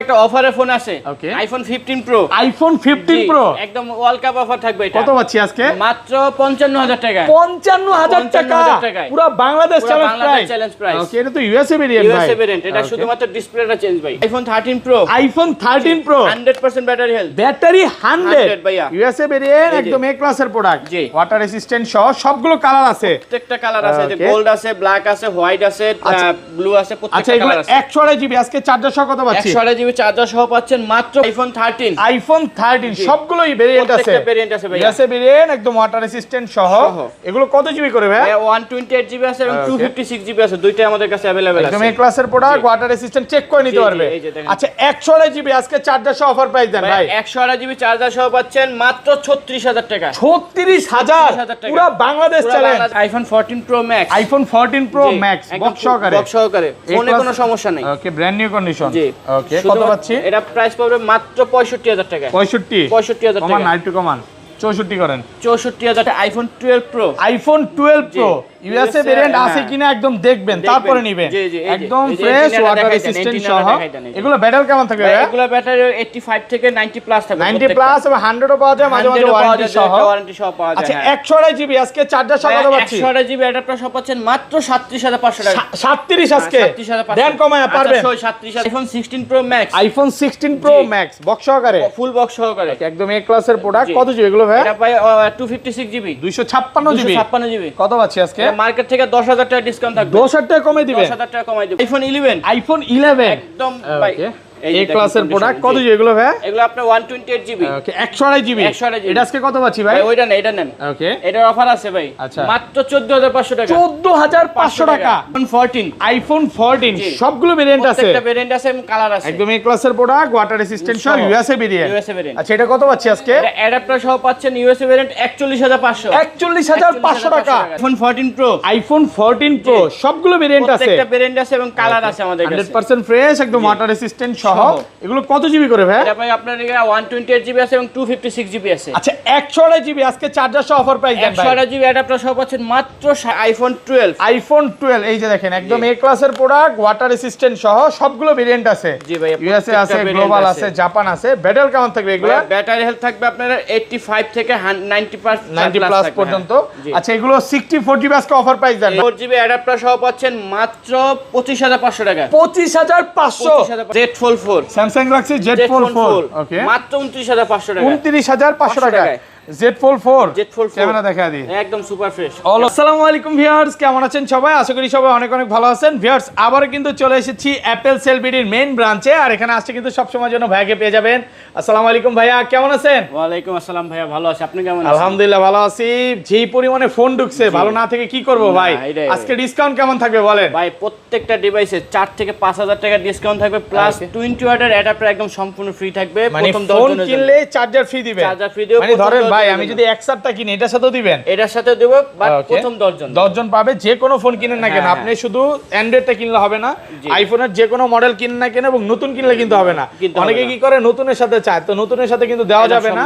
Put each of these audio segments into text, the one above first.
একটা অফারে ফোন আছে আইফোন 15 প্রো। আইফোন 15 প্রো একদম ওয়ার্ল্ড কাপ অফার থাকবে এটা। কত পাচ্ছি আজকে? মাত্র 55000 টাকা। 55000 টাকা পুরো বাংলাদেশ চ্যালেঞ্জ প্রাইস। ওকে, এটা তো ইউএসএ ভেরিয়েন্ট ভাই। ইউএসএ ভেরিয়েন্ট, এটা শুধুমাত্র ডিসপ্লেটা চেঞ্জ ভাই। IPhone 13 pro. IPhone 13 pro 100% battery health. Battery 100 ভাইয়া। ইউএসএ ভেরিয়েন্ট, একদম এ ক্লাসের প্রোডাক্ট। ওয়াটার রেসিস্ট্যান্ট সহ সবগুলো কালার আছে। প্রত্যেকটা কালার আছে, যে গোল্ড আছে, ব্ল্যাক আছে, হোয়াইট আছে, ব্লু আছে, প্রত্যেকটা কালার আছে। 128 জিবি আজকে চার্জার সহ কত পাচ্ছি? 128 জিবি চার্জার সহ পাচ্ছেন মাত্র আইফোন 13। আইফোন 13 সবগুলোই ভেরিয়েন্ট আছে। প্রত্যেকটা ভেরিয়েন্ট আছে ভাই। ইউএসএ ভেরিয়েন্ট, একদম ওয়াটার রেসিস্ট্যান্ট সহ। এগুলো কত জিবি করে ভাই? 128 জিবি আছে এবং 256 জিবি আছে, দুইটাই আমাদের কাছে अवेलेबल আছে। একদম এ ক্লাসের প্রোডাক্ট, ওয়াটার রেসিস্ট্যান্ট, চেক করে নিতে পারবে। আচ্ছা 128 জিবি আজকে চার্জার সহ অফার প্রাইস দেন ভাই। 128 জিবি চার্জার সহ পাচ্ছেন মাত্র 36000 টাকা। 36000 পুরো Bangladesh challenge. IPhone 14 pro max. IPhone 14 pro max box সহকারে। বক্স সহকারে, ফোনে কোনো সমস্যা নাই। ওকে, ব্র্যান্ড নিউ কন্ডিশন। জি। ওকে, কত পাচ্ছি? এটা প্রাইস পড়বে মাত্র 65000 টাকা। 65000 টাকা। কমান, একটু কমান, 64 করেন। 64000 টাকা। IPhone 12 pro. IPhone 12 pro USA variant আছে কিনা একদম দেখবেন, তারপরে নেবেন। একদম ফ্রেশ, ওয়াটার রেসিস্ট্যান্ট সহ। এগুলো ব্যাটারি কেমন থাকবে ভাই? এগুলো ব্যাটারি 85 থেকে 90 প্লাস থাকবে। 90 প্লাস এবং 100 ও পাওয়া যায়, মাঝে মাঝে ওয়ারেন্টি সহ পাওয়া যায়। আচ্ছা 128 জিবি আজকে চার্জার সহ কত পাচ্ছি? 128 জিবি অ্যাডাপ্টার সহ পাচ্ছেন মাত্র 37500 টাকা। 37 আজকে 37500 দেন কমায় পারবেন। 37। IPhone 16 pro max. IPhone 16 pro max box সহকারে, ফুল বক্স সহকারে, একদম এ ক্লাসের প্রোডাক্ট। কত জিবি এগুলো ভাই? এটা ভাই 256 জিবি। 256 জিবি। 256 জিবি। কত পাচ্ছি আজকে? মার্কেট থেকে 10000 টাকা ডিসকাউন্ট থাকবে। 10000 টাকা কমে দিবেন। 10000 টাকা কমাই দেব। আইফোন 11। আইফোন 11 একদম ভাই এই ক্লাসের প্রোডাক্ট। কত জিবি এগুলো ভাই? এগুলো আপনার 128 জিবি। ওকে, 128 জিবি। এটা আজকে কত পাচ্ছি ভাই? ওইটা না, এটা নেন। ওকে, এটার অফার আছে ভাই। আচ্ছা, মাত্র 14500 টাকা। 14500 টাকা। আইফোন 14। আইফোন 14 সবগুলো ভেরিয়েন্ট আছে। প্রত্যেকটা ভেরিয়েন্ট আছে এবং কালার আছে। একদম এই ক্লাসের প্রোডাক্ট, ওয়াটার রেসিস্ট্যান্ট সহ, ইউএসএ ভেরিয়েন্ট। আচ্ছা এটা কত পাচ্ছি আজকে? এটা অ্যাডাপ্টার সহ পাচ্ছেন ইউএসএ ভেরিয়েন্ট 41500। 41500 টাকা। IPhone 14 pro. আইফোন 14 প্রো সবগুলো ভেরিয়েন্ট আছে। প্রত্যেকটা ভেরিয়েন্ট আছে এবং কালার আছে আমাদের কাছে। 100% ফ্রেশ, একদম ওয়াটার রেসিস্ট্যান্ট সহ। এগুলো কত জিবি করে ভাই? এটা ভাই আপনার এখানে 128 জিবি আছে এবং 256 জিবি আছে। আচ্ছা 128 জিবি আজকে চার্জার সহ অফার প্রাইস দেন ভাই। 128 জিবি অ্যাডাপ্টার সহ পাচ্ছেন মাত্র আইফোন 12। আইফোন 12 এই যে দেখেন, একদম এ ক্লাসের প্রোডাক্ট, ওয়াটার রেসিস্ট্যান্ট সহ, সবগুলো ভেরিয়েন্ট আছে। জি ভাই, ইউএসএ আছে, গ্লোবাল আছে, জাপান আছে। ব্যাটারি কেমন থাকবে এগুলো? ব্যাটারি হেলথ থাকবে আপনার 85 থেকে 90 প্লাস পর্যন্ত। আচ্ছা এগুলো 64 জিবি আজকে অফার প্রাইস দেন। 4 জিবি অ্যাডাপ্টার সহ পাচ্ছেন মাত্র 25500 টাকা। 25500। Z Fold 4। Samsung Galaxy Z Fold 4 ওকে, মাত্র 29500 টাকা। 29500 টাকা। Z Fold 4 ক্যামেরা দেখা দিই, একদম সুপার ফ্রেশ। আসসালামু আলাইকুম ভিউয়ার্স, কেমন আছেন সবাই? আশা করি সবাই অনেক অনেক ভালো আছেন। ভিউয়ার্স আবার কিন্তু চলে এসেছি অ্যাপেল সেলবিডির মেইন ব্রাঞ্চে, আর এখানে আসছে কিন্তু সব সময়ের জন্য ভাইকে পেয়ে যাবেন। আসসালামু আলাইকুম ভাইয়া, কেমন আছেন? ওয়ালাইকুম আসসালাম ভাইয়া, ভালো আছি, আপনি কেমন আছেন? আলহামদুলিল্লাহ ভালো আছি। যেই পরিমাণে ফোন ঢুকছে, ভালো না থেকে কি করব ভাই? আজকে ডিসকাউন্ট কেমন থাকবে বলেন? ভাই প্রত্যেকটা ডিভাইসে 4 থেকে 5000 টাকা ডিসকাউন্ট থাকবে, প্লাস 20 ওয়াটের অ্যাডাপ্টার একদম সম্পূর্ণ ফ্রি থাকবে। প্রথম 10 জন কিনলে চার্জার ফ্রি দিবেন। চার্জার ফ্রি দেব। মানে ধরেন ভাই আমি যদি টা কিনে এটার সাথেও দিবেন? এটার সাথে দেব, বাট প্রথম 10 জন পাবে। যে কোনো ফোন কিনেন না কেন, আপনি শুধু অ্যান্ড্রয়েডটা কিনলে হবে না, আইফোনের যে কোনো মডেল কিনেন না কেন, এবং নতুন কিনলে কিন্তু হবে না। অনেকে কি করে নতুনের সাথে চায়, তো নতুনের সাথে কিন্তু দেওয়া যাবে না।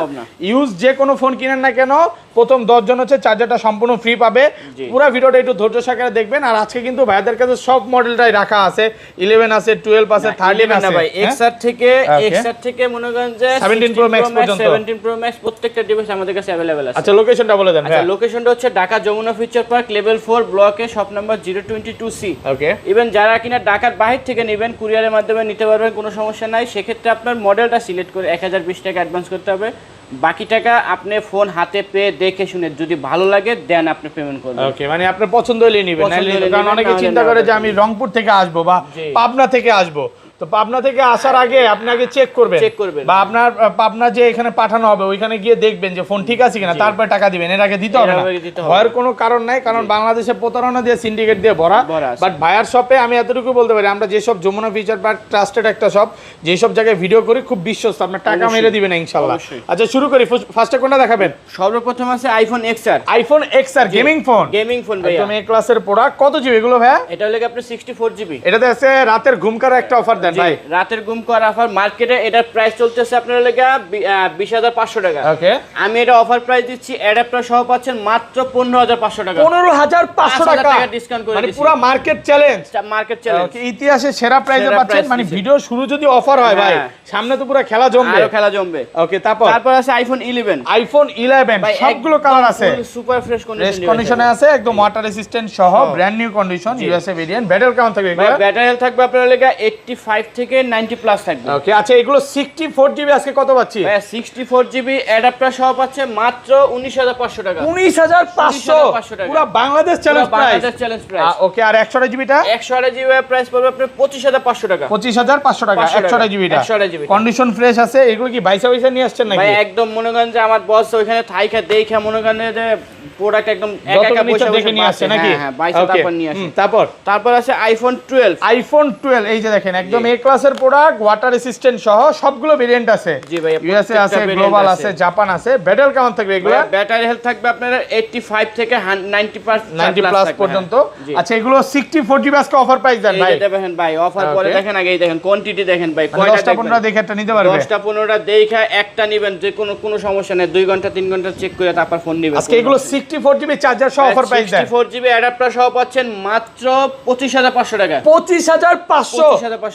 ইউজ যে কোনো ফোন কিনেন না কেন, প্রথম 10 জন হচ্ছে চার্জারটা সম্পূর্ণ ফ্রি পাবে। পুরো ভিডিওটা একটু ধৈর্য সহকারে দেখবেন। আর আজকে কিন্তু ভাইদের কাছে সব মডেলটাই রাখা আছে। 11 আছে, 12 আছে, 13 আছে ভাই। এক্সআর থেকে মনে করেন যে 17 প্রো ম্যাক্স পর্যন্ত, 17 প্রো ম্যাক্স প্রত্যেকটা ডিভাইস আমাদের কাছে अवेलेबल আছে। আচ্ছা লোকেশনটা বলে দেন। আচ্ছা লোকেশনটা হচ্ছে Dhaka Jamuna future park level 4 ব্লকে শপ নাম্বার 022C। ওকে, ইভেন যারা কিনা ঢাকার বাইরে থেকে নেবেন কুরিয়ারের মাধ্যমে নিতে পারবেন, কোনো সমস্যা নাই। সেক্ষেত্রে আপনার মডেলটা সিলেক্ট করে 1020 টাকা অ্যাডভান্স করতে হবে। বাকি টাকা আপনি ফোন হাতে পেয়ে দেখে শুনে যদি ভালো লাগে দেন আপনি পেমেন্ট করবেন। ওকে, মানে আপনার পছন্দ হলে নেবেন। কারণ অনেকে চিন্তা করে যে আমি রংপুর থেকে আসবো বা পাবনা থেকে আসবো, তো পাবনা থেকে আসার আগে আপনি আগে চেক করবেন, বা আপনার পাবনা যে এখানে পাঠানো হবে ওইখানে গিয়ে দেখবেন যে ফোন ঠিক আছে কিনা, তারপর টাকা দিবেন। এর আগে দিতে হবে না, ভয়ের কোনো কারণ নাই। কারণ বাংলাদেশে প্রতারণা দিয়ে, সিন্ডিকেট দিয়ে ভরা। বাট ভাইয়ার শপে আমি এতটুকু বলতে পারি, আমরা যেসব যমুনা ফিচার পার্ক ট্রাস্টেড একটা শপ, যেসব জায়গায় ভিডিও করি খুব বিশ্বস্ত, আপনার টাকা মেরে দিবেন ইনশাআল্লাহ। আচ্ছা শুরু করি, ফার্স্টে কোনটা দেখাবেন? সর্বপ্রথম আছে iPhone XR। IPhone XR gaming phone. ভাই একদম এ ক্লাসের প্রোডাক্ট। কত জিবি এগুলো ভাই? এটা হলো আপনার 64 জিবি। এটাতে আছে রাতের ঘুম কারা একটা অফার দেন দেন ভাই। রাতের ঘুম করা অফার, মার্কেটে এটার প্রাইস চলতেছে আপনার লাগা 20,500 টাকা। ওকে, আমি এটা অফার প্রাইস দিচ্ছি, অ্যাডাপ্টার সহ পাচ্ছেন মাত্র 15,500 টাকা। 15,500 টাকা ডিসকাউন্ট করে মানে দিচ্ছি। পুরো মার্কেট চ্যালেঞ্জ, মার্কেট চ্যালেঞ্জ। ওকে, ইতিহাসে সেরা প্রাইসে পাচ্ছেন। মানে ভিডিও শুরু যদি অফার হয় ভাই, সামনে তো পুরো খেলা জমবে, আরো খেলা জমবে। ওকে, তারপর আছে আইফোন 11। আইফোন 11 সবগুলো কালার আছে, সুপার ফ্রেশ কন্ডিশনে আছে, একদম ওয়াটার রেসিস্ট্যান্ট সহ, brand new condition, USA variant. Battery কেমন থাকবে এগুলো? ব্যাটারি হেলথ থাকবে আপনার লাগা 85 থেকে 90 প্লাস থাকবে। ওকে, আচ্ছা এগুলো 64 জিবি আজকে কত পাচ্ছি? 64 জিবি অ্যাডাপ্টার সহ পাচ্ছে মাত্র 19,500 টাকা। 19,500 পুরো Bangladesh challenge price. Bangladesh challenge price. Okay, আর 128 জিবিটা? 128 জিবি প্রাইস পড়বে আপনার 25,500 টাকা। 25,500 টাকা 128 জিবিটা। 128 জিবি কন্ডিশন ফ্রেশ আছে। এগুলো কি বাইসা নিয়ে আসছেন নাকি? ভাই একদম মনে করেন যে আমার বস ওখানে থাইকা দেখা মনে করেন যে প্রোডাক্ট একদম একা পয়সা দেখে নিয়ে আসছে নাকি? হ্যাঁ, বাইসা তারপর নিয়ে আসে। তারপর আছে আইফোন 12। আইফোন 12 এই যে দেখেন, একদম এ ক্লাসের প্রোডাক্ট, ওয়াটার রেসিস্ট্যান্ট সহ সবগুলো ভেরিয়েন্ট আছে। জি ভাই, ইউএসএ আছে, গ্লোবাল আছে, জাপান আছে। ব্যাটারি কেমন থাকবে এগুলো? ব্যাটারি হেলথ থাকবে আপনার 85 থেকে 90 প্লাস পর্যন্ত। আচ্ছা এগুলো 64 জিবি আজকে অফার প্রাইস দেন ভাই। এই দেখেন ভাই, অফার পরে দেখেন, আগেই দেখেন কোয়ান্টিটি দেখেন ভাই, কয়টা 10টা 15টা দেখে একটা নিতে পারবে। 10টা 15টা দেখে একটা নেবেন, যে কোনো সমস্যা নেই, 2 ঘন্টা 3 ঘন্টা চেক করে তারপর ফোন নেবেন। আজকে এগুলো 64 জিবি চার্জার সহ অফার প্রাইস দেন। 64 জিবি অ্যাডাপ্টার সহ পাচ্ছেন মাত্র 25,500 টাকা। 25,500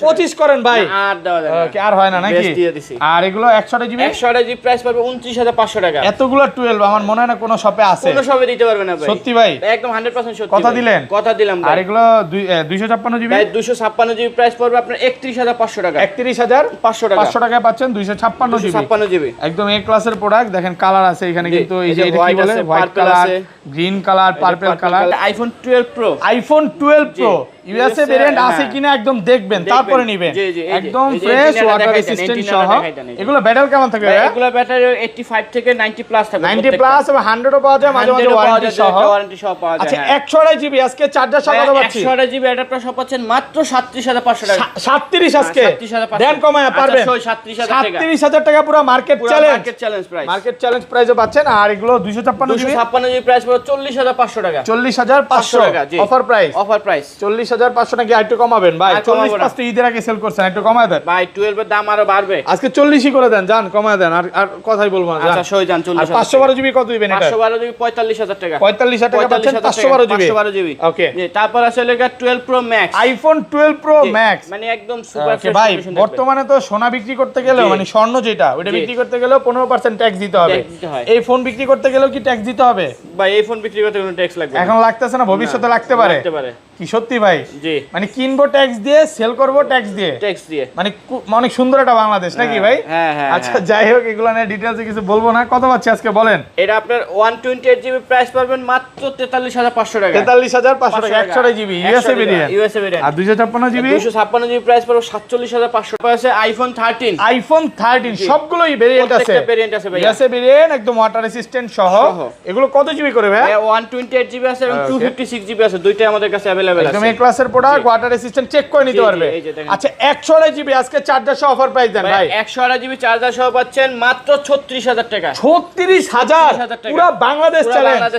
25 করেন ভাই। আর দেওয়া যাবে ওকে, আর হয় না নাকি? বেশ দিয়ে দিছি। আর এগুলো 128 জিবি? 128 জিবি প্রাইস পাবে 29,500 টাকা। এতগুলো 12 আমার মনে হয় না কোনো শপে আছে। কোনো শপে দিতে পারবে না ভাই। সত্যি ভাই? একদম 100% সত্যি। কথা দিলেন? কথা দিলাম ভাই। আর এগুলো 256 জিবি? ভাই 256 জিবি প্রাইস পড়বে আপনার 31,500 টাকা। 31,500 টাকা। 500 টাকায় পাচ্ছেন 256 জিবি। 256 জিবি একদম এ ক্লাসের প্রোডাক্ট। দেখেন কালার আছে এখানে কিন্তু, এই যে এটা কি বলে, white colour, green colour, purple colour. IPhone 12 pro. IPhone 12 pro USA variant আছে কিনা একদম দেখবেন, তারপরে নেবেন। একদম ফ্রেশ, ওয়াটার রেসিস্ট্যান্ট সহ। এগুলো ব্যাটারি কেমন থাকবে? এগুলো ব্যাটারি 85 থেকে 90 প্লাস থাকবে। 90 প্লাস এবং 100 ও পাওয়া যায়, মাঝে মাঝে ওয়ারেন্টি সহ পাওয়া যায়। আচ্ছা 128 জিবি আজকে চার্জার সহ কত পাচ্ছি? 128 জিবি অ্যাডাপ্টার সহ পাচ্ছেন মাত্র 37,500 টাকা। 37 আজকে 37,500 দেন কমায় পারবেন। 37,000 টাকা পুরো মার্কেট চ্যালেঞ্জ। মার্কেট চ্যালেঞ্জ প্রাইসে পাচ্ছেন। আর এগুলো 256 জিবি? 256 জিবি প্রাইস পড়বে 40,500 টাকা। 40,500 টাকা। Offer price. 40,500 নাকি একটু কমাবেন ভাই? 40 তো ঈদের আগে সেল করছেন, একটু কমায় দেন ভাই। 12 এর দাম আরো বাড়বে আজকে, 40ই করে দেন, জান কমায় দেন। আর কথাই বলবো না। আচ্ছা সই জান 40। আর 512 জিবি কত দিবেন এটা? 512 জিবি 45,000 টাকা। 45,000 টাকা পাচ্ছেন 512 জিবি। ওকে, তারপর আছে লেগা 12 pro max. IPhone 12 pro max মানে একদম সুপার ফ্রেশ ভাই। বর্তমানে তো সোনা বিক্রি করতে গেলে, মানে স্বর্ণ যেটা, ওটা বিক্রি করতে গেলেও 15% ট্যাক্স দিতে হবে। এই ফোন বিক্রি করতে গেলেও কি ট্যাক্স দিতে হবে ভাই? এই ফোন বিক্রি করতে কোনো ট্যাক্স লাগবে না। এখন লাগতেছে না, ভবিষ্যতে লাগতে পারে। কি সত্যি ভাই? জি, মানে কিনবো ট্যাক্স দিয়ে, সেল করবো ট্যাক্স দিয়ে। মানে অনেক সুন্দর একটা বাংলাদেশ নাকি ভাই? হ্যাঁ হ্যাঁ। আচ্ছা যাই হোক, এগুলো নিয়ে ডিটেইলসে কিছু বলবো না। কত পাচ্ছি আজকে বলেন? এটা আপনার 128 জিবি প্রাইস পাবেন মাত্র 43,500 টাকা। 43,500 টাকা 128 জিবি ইউএসএ ভেরিয়েন্ট। আর 256 জিবি? 256 জিবি প্রাইস পাবেন 47,500 টাকা। আছে আইফোন 13। আইফোন 13 সবগুলোই ভেরিয়েন্ট আছে। প্রত্যেকটা ভেরিয়েন্ট আছে ভাই। ইউএসএ ভেরিয়েন্ট, একদম ওয়াটার রেসিস্ট্যান্ট সহ। এগুলো কত জিবি করে ভাই? 128 জিবি আছে এবং 256 জিবি আছে, দুইটাই আমাদের কাছে अवेलेबल আছে। একদম এই ক্লাসের প্রোডাক্ট, ওয়াটার রেসিস্ট্যান্ট, চেক করে নিতে পারবে। আচ্ছা 128 জিবি আজকে চার্জার সহ অফার প্রাইস দেন ভাই। 128 জিবি চার্জার সহ পাচ্ছেন মাত্র 36,000 টাকা। 36,000 পুরো বাংলাদেশ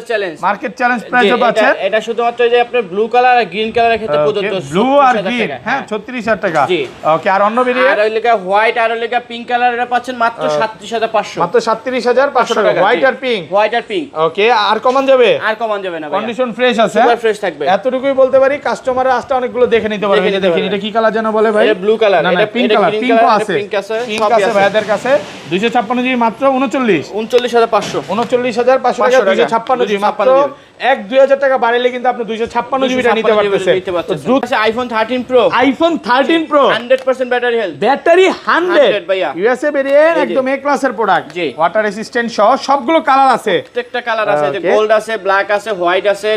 চ্যালেঞ্জ। মার্কেট চ্যালেঞ্জ প্রাইসে পাচ্ছেন। এটা শুধুমাত্র যে আপনি ব্লু কালার আর গ্রিন কালারের ক্ষেত্রে প্রযোজ্য। ব্লু আর গ্রিন, হ্যাঁ 36,000 টাকা। ওকে, আর অন্য ভেরিয়েন্ট? আর ওইলেকা হোয়াইট আর ওইলেকা পিঙ্ক কালার, এটা পাচ্ছেন মাত্র 37,500। মাত্র 37,500 টাকা। হোয়াইট আর পিঙ্ক। ওকে, আর কমান যাবে? আর কমান যাবে না ভাই। কন্ডিশন ফ্রেশ আছে, সুপার ফ্রেশ থাকবে। এতটুকুই বলতে পারি। কাস্টমাররা আসতে অনেকগুলো দেখে নিতে পারবে। দেখেন এটা কি কালার যেন বলে ভাই? এটা ব্লু কালার। না এটা পিঙ্ক কালার। পিঙ্কও আছে, পিঙ্ক আছে ভাইদের কাছে। 256 জিবি মাত্র 39,500। 39,500 টাকা 256 জিবি মাত্র। 1-2,000 টাকা বাড়াইলে কিন্তু আপনি 256 জিবিটা নিতে পারতেছেন। IPhone 13 pro. IPhone 13 pro 100% battery health. Battery 100 ভাইয়া। ইউএসএ ভেরিয়েন্ট, একদম এ ক্লাসের প্রোডাক্ট। ওয়াটার রেসিস্ট্যান্ট সহ সবগুলো কালার আছে। প্রত্যেকটা কালার আছে, যে গোল্ড আছে, ব্ল্যাক আছে, হোয়াইট আছে,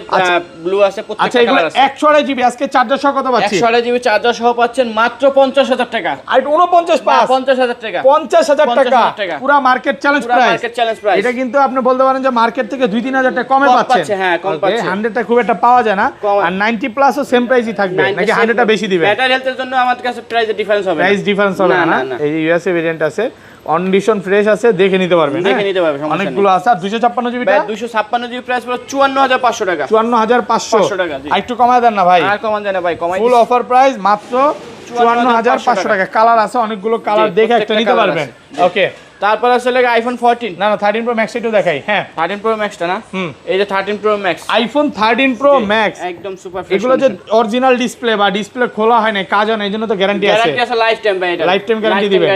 ব্লু আছে, প্রত্যেকটা কালার আছে। 128 জিবি আজকে চার্জার সহ কত পাচ্ছি? 128 জিবি চার্জার সহ পাচ্ছেন মাত্র 50,000 টাকা। আর 49 পাস 50,000 টাকা। 50,000 টাকা পুরো market challenge price. Market challenge price. এটা কিন্তু আপনি বলতে পারেন যে মার্কেট থেকে 2-3,000 টাকা কমে পাচ্ছেন। হ্যাঁ কম পাচ্ছেন। 100টা খুব একটা পাওয়া যায় না। আর 90 প্লাসও সেম প্রাইসই থাকবে নাকি 100টা বেশি দিবেন? ব্যাটারি হেলথের জন্য আমাদের কাছে প্রাইসে ডিফারেন্স হবে না। প্রাইস ডিফারেন্স হবে না। এই ইউএসএ ভেরিয়েন্ট আছে, কন্ডিশন ফ্রেশ আছে, দেখে নিতে পারবেন। দেখে নিতে পারবেন, অনেকগুলো আছে। আর 256 জিবিটা? 256 জিবি প্রাইস পুরো 54,500 টাকা। 54,500 টাকা। আর একটু কমায় দেন না ভাই? আর কমান যায় না ভাই, কমাই ফুল অফার প্রাইস মাত্র 54,500 টাকা। কালার আছে অনেকগুলো, কালার দেখে একটা নিতে পারবেন। ওকে, তারপর আছে আইফোন 14। না 13 প্রো ম্যাক্স একটু দেখাই। হ্যাঁ 13 প্রো ম্যাক্সটা না, এই যে 13 pro max, iPhone 13 pro max একদম সুপার ফ্রেশ। এগুলো যে অরিজিনাল ডিসপ্লে বা ডিসপ্লে খোলা হয় না, কাজ হয় না, এজন্য তো গ্যারান্টি আছে। গ্যারান্টি আছে লাইফ টাইম ভাই, এটা লাইফ টাইম গ্যারান্টি দিবে।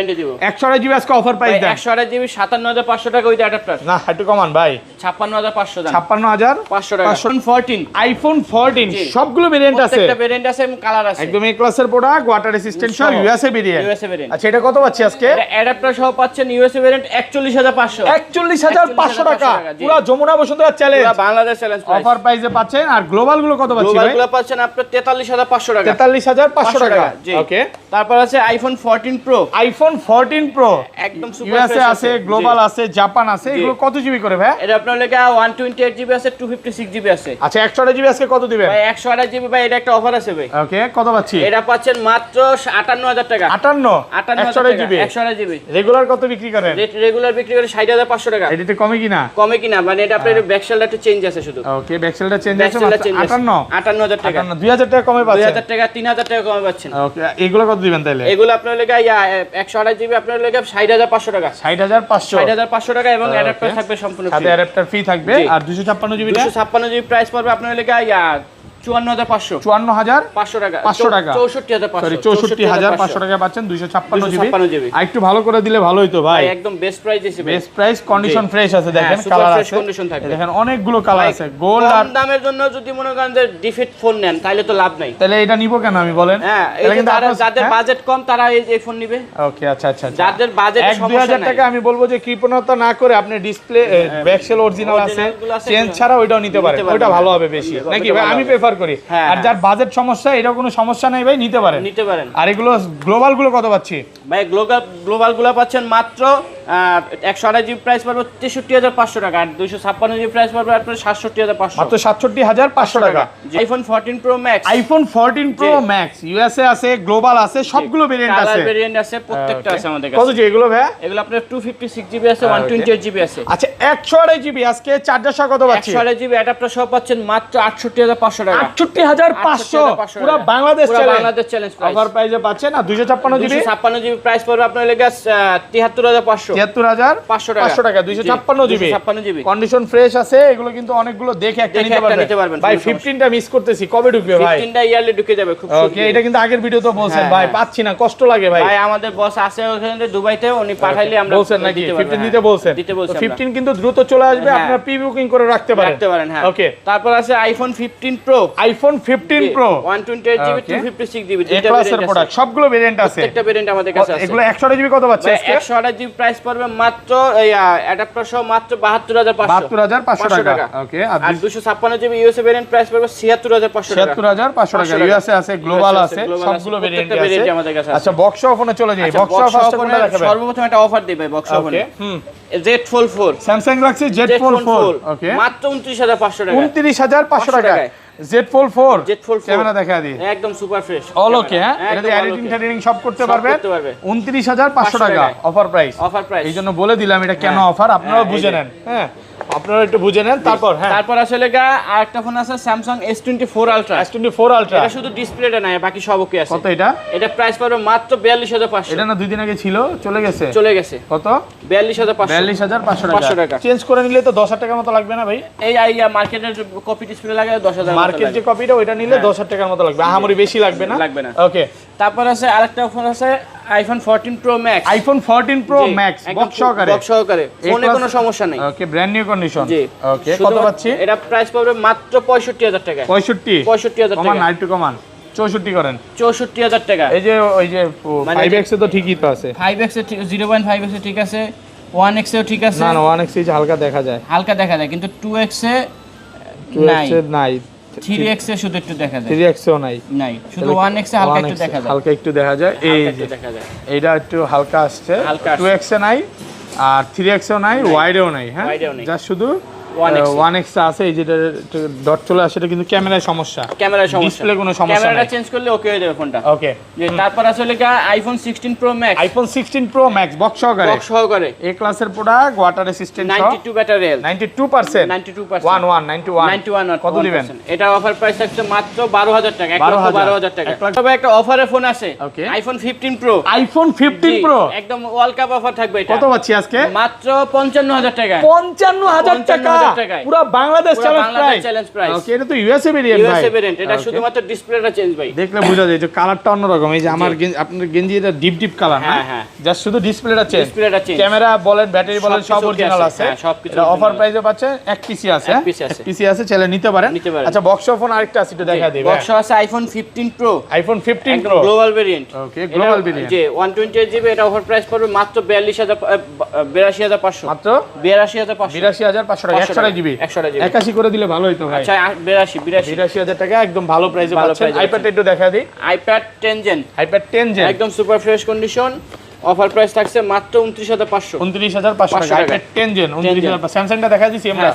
128 জিবি আজকে অফার প্রাইস দেন। 128 জিবি 57,500 টাকা উইথ অ্যাডাপ্টার। না একটু কমান ভাই, 56,500 দাম। 56,500 টাকা। আইফোন 14, আইফোন 14 সবগুলো ভেরিয়েন্ট আছে, প্রত্যেকটা ভেরিয়েন্ট আছে এবং কালার আছে। একদম এ ক্লাসের প্রোডাক্ট, ওয়াটার রেসিস্ট্যান্ট সহ ইউএসএ ভেরিয়েন্ট। আচ্ছা এটা কত পাচ্ছি আজকে? এটা অ্যাডাপ্টার সহ পাচ্ছেন ইউএসএ ভেরিয়েন্ট 41,500। 41,500 টাকা পুরো যমুনা বসুন্ধরা চ্যালেঞ্জ, পুরো বাংলাদেশ চ্যালেঞ্জ অফার প্রাইসে পাচ্ছেন। আর গ্লোবাল গুলো কত পাচ্ছি ভাই? গ্লোবাল গুলো পাচ্ছেন আপনারা 43,500 টাকা। 43,500 টাকা। ওকে, তারপর আছে আইফোন 14 প্রো। আইফোন 14 প্রো একদম সুপার ইউএসএ আছে, গ্লোবাল আছে, জাপান আছে। এগুলো কত জিবি করে ভাই? এটা আপনার লেখা 128 জিবি আছে, 256 জিবি আছে। আচ্ছা 128 জিবি আজকে কত দিবেন ভাই? 128 জিবি ভাই, এটা একটা অফার আছে ভাই। ওকে, কত পাচ্ছি? এটা পাচ্ছেন মাত্র 58,000 টাকা। 58 জিবি। 128 জিবি রেগুলার কত বিক্রি করেন? রেগুলার বিক্রি করে 60,500 টাকা। এটা একটু কমে কিনা? কমে কিনা মানে এটা আপনার ব্যাকসেলটা একটু চেঞ্জ আছে শুধু। ওকে, ব্যাকসেলটা চেঞ্জ আছে, 58,000 টাকা। 2000 টাকা কমে পাচ্ছেন। 2000 টাকা, 3000 টাকা কমে পাচ্ছেন। ওকে, এগুলো কত দিবেন তাইলে? এগুলো আপনার লেখা 128 জিবি আপনার লেখা 60,500 টাকা। 60,500 60,500 টাকা এবং অ্যাডাপ্টার থাকবে সম্পূর্ণ ফ্রি। সাথে অ্যাডাপ্টার ফ্রি থাকবে। আর 256 জিবি 256 জিবি প্রাইস পড়বে আপনার লেখা 54,500। 54,500 টাকা। 500 টাকা। 64,500। সরি 64,500 টাকা পাচ্ছেন 256 জিবি। আর একটু ভালো করে দিলে ভালো হইতো ভাই। একদম বেস্ট প্রাইস দিছি ভাই। বেস্ট প্রাইস, কন্ডিশন ফ্রেশ আছে, দেখেন সুপার কালার ফ্রেশ আছে, কন্ডিশন থাকবে। দেখেন অনেকগুলো কালার আছে। গোল্ড আর কম দামের জন্য যদি মনে করেন যে ডিফিট ফোন নেন তাহলে তো লাভ নাই। তাহলে এটা নিব কেন আমি বলেন? হ্যাঁ, এই যে যাদের বাজেট কম তারা এই ফোন নিবে। ওকে, আচ্ছা আচ্ছা। যাদের বাজেট সমস্যা 1-2,000 টাকা আমি বলবো যে কৃপণতা না করে আপনি ডিসপ্লে ব্যাকসেল অরিজিনাল আছে, চেঞ্জ ছাড়া ওইটাও নিতে পারেন, ওইটা ভালো হবে বেশি নাকি ভাই? আমি প্রেফার করি। আর যার বাজেট সমস্যা, এটা কোনো সমস্যা নাই ভাই, নিতে পারেন। আর এগুলো গ্লোবাল গুলো কত পাচ্ছি ভাই? গ্লোবাল গুলো পাচ্ছেন মাত্র 128 জিবি প্রাইস পড়বে 63,500 টাকা। আর 256 জিবি প্রাইস পড়বে আপনার 67,500। মাত্র 67,500 টাকা। IPhone 14 pro max. IPhone 14 pro max USA আছে, গ্লোবাল আছে, সবগুলো ভেরিয়েন্ট আছে। কালার ভেরিয়েন্ট আছে, প্রত্যেকটা আছে আমাদের কাছে। কত জি এগুলো ভাই? এগুলো আপনার 256 জিবি আছে, 128 জিবি আছে। আচ্ছা 128 জিবি আজকে চার্জার সহ কত পাচ্ছি? 128 জিবি অ্যাডাপ্টার সহ পাচ্ছেন মাত্র 68,500 টাকা। 68,500 পুরো বাংলাদেশ চ্যালেঞ্জ অফার প্রাইসে পাচ্ছেন। আর 256 জিবি 256 জিবি প্রাইস পড়বে আপনার লেগে 73,500। 73,500 টাকা। 256 জিবি কন্ডিশন ফ্রেশ আছে। এগুলো কিন্তু অনেকগুলো দেখে একটা নিতে পারবেন ভাই। 15টা মিস করতেছি, কবে ঢুকবে ভাই? 15টা ইয়ারলি ঢুকে যাবে খুব ওকে, এটা কিন্তু আগের ভিডিওতে বলছেন ভাই, পাচ্ছি না, কষ্ট লাগে ভাই। ভাই আমাদের বস আছে ওখানে দুবাইতে, উনি পাঠাইলে আমরা বলছেন নাকি 15 দিতে বলছেন? 15 কিন্তু দ্রুত চলে আসবে, আপনারা প্রি বুকিং করে রাখতে পারেন। হ্যাঁ ওকে, তারপর আছে iPhone 15 pro. IPhone 15 pro 128 GB 256 GB এই ক্লাসের প্রোডাক্ট, সবগুলো ভেরিয়েন্ট আছে, প্রত্যেকটা ভেরিয়েন্ট আমাদের কাছে আছে। এগুলো 128 জিবি কত পাচ্ছে আজকে? 128 জিবি প্রাইস পড়বে মাত্র এই অ্যাডাপ্টার সহ মাত্র 72,500 টাকা। ওকে, আর 256 জিবি ইউএসএ ভেরিয়েন্ট প্রাইস পড়বে 76,500 টাকা। 76,500 টাকা। ইউএসএ আছে, গ্লোবাল আছে, সবগুলো ভেরিয়েন্ট আছে আমাদের কাছে। আচ্ছা বক্স ফোনে চলে যাই। বক্স ফার্স্ট কোনটা দেখাবেন? সর্বপ্রথম একটা অফার দিই ভাই বক্স ফোনে। Z Fold 4, Samsung Galaxy Z Fold 4। ওকে, মাত্র 29,500 টাকা। 29,500 টাকা। Z Fold 4 ক্যামেরা দেখা দিই, একদম সুপার ফ্রেশ অল ওকে। হ্যাঁ, এটা এডিটিং সব করতে পারবেন। 29,500 টাকা অফার প্রাইস। এইজন্য বলে দিলাম এটা কেন অফার, আপনারাও বুঝে নেন। হ্যাঁ, আপনারা একটু বুঝে নেন। তারপর আসলে আরেকটা ফোন আছে Samsung S24 Ultra। S24 Ultra এটা শুধু ডিসপ্লেটা নাই, বাকি সব ওকে আছে। কত এটা? এটা প্রাইস পড়বে মাত্র 42,500। এটা না দুই দিন আগে ছিল, চলে গেছে। কত? 42,500 টাকা। চেঞ্জ করে নিলে তো 10,000 টাকার মতো লাগবে না ভাই? এই মার্কেটের কপি ডিসপ্লে লাগায় 10,000 মার্কেট যে কপিটা ওইটা নিলে 10,000 টাকার মতো লাগবে, আহামরি বেশি লাগবে না। ওকে, তারপর আছে আরেকটা ফোন আছে iPhone 14 pro max. IPhone 14 pro max box সহকারে, ফোনে কোনো সমস্যা নাই। ওকে, ব্র্যান্ড নিউ কন্ডিশন। ওকে, কত পাচ্ছি? এটা প্রাইস পড়বে মাত্র 65,000 টাকা। 65,000 টাকা। কমান, নাইট টু কমান 64 করেন। 64,000 টাকা। এই যে ওই যে 5x এ তো ঠিকই তো আছে। 5x এ 0.5x এ ঠিক আছে, 1x এও ঠিক আছে। না 1x এ হালকা দেখা যায়, কিন্তু 2x এ নাই। 3x এ শুধু একটু দেখা যায়। 3x এও নাই, শুধু 1x এ হালকা একটু দেখা যায়। এই যে এইটা একটু হালকা আসছে। 2x এ নাই, আর 3x এও নাই, ওয়াইডেও নাই। হ্যাঁ, যা শুধু 1x আছে, এই যেটা ডট চলে আসে, এটা কিন্তু ক্যামেরায় সমস্যা, ডিসপ্লে কোনো সমস্যা নাই, ক্যামেরাটা চেঞ্জ করলে ওকে হয়ে যাবে ফোনটা। ওকে, যে তারপর আসলে iPhone 16 pro max, iPhone 16 pro max box সহকারে এ ক্লাসের product, water resistant, 92 battery health, 92%, 91 কত দিবেন? এটা অফার প্রাইস থাকছে মাত্র 12000 টাকা, 1,12,000 টাকা। তবে একটা অফারে ফোন আছে, আইফোন 15 প্রো, আইফোন 15 প্রো একদম ওয়ার্ল্ড কাপ অফার থাকবে। এটা কত পাচ্ছি আজকে? মাত্র 55000 টাকা, 55000 টাকা, পুরো বাংলাদেশ চ্যালেঞ্জ প্রাইস। ওকে, এটা তো ইউএসএ ভেরিয়েন্ট ভাই, ইউএসএ ভেরিয়েন্ট, এটা শুধুমাত্র ডিসপ্লেটা চেঞ্জ ভাই, দেখলে বোঝা যায় যে কালারটা অন্যরকম। এই যে আমার আপনার গেঞ্জি এটা ডিপ কালার না, জাস্ট শুধু ডিসপ্লেটা চেঞ্জ, ক্যামেরা বলেন, ব্যাটারি বলেন, সব অরিজিনাল আছে। এটা অফার প্রাইসে পাচ্ছেন, এক পিসি আছে, এক পিসি আছে, চাইলে নিতে পারেন। আচ্ছা, বক্স ফোন আরেকটা আছে, একটু দেখা দিই। বক্স আছে iPhone 15 pro, iPhone 15 pro global variant. Okay, global variant, যে 128 জিবি, এটা অফার প্রাইস পড়বে মাত্র 82500, মাত্র 82500 টাকা, 128 জিবি, 81 করে দিলে ভালো হতো ভাই। আচ্ছা 82000 টাকা একদম ভালো প্রাইসে পাচ্ছেন। আইপ্যাড একটু দেখা দিই, আইপ্যাড 10 জেন, একদম super fresh condition, offer price থাকছে মাত্র 29500, 29500 টাকা, আইপ্যাড 10 জেন 29000। স্যামসাংটা দেখা দিছি আমরা,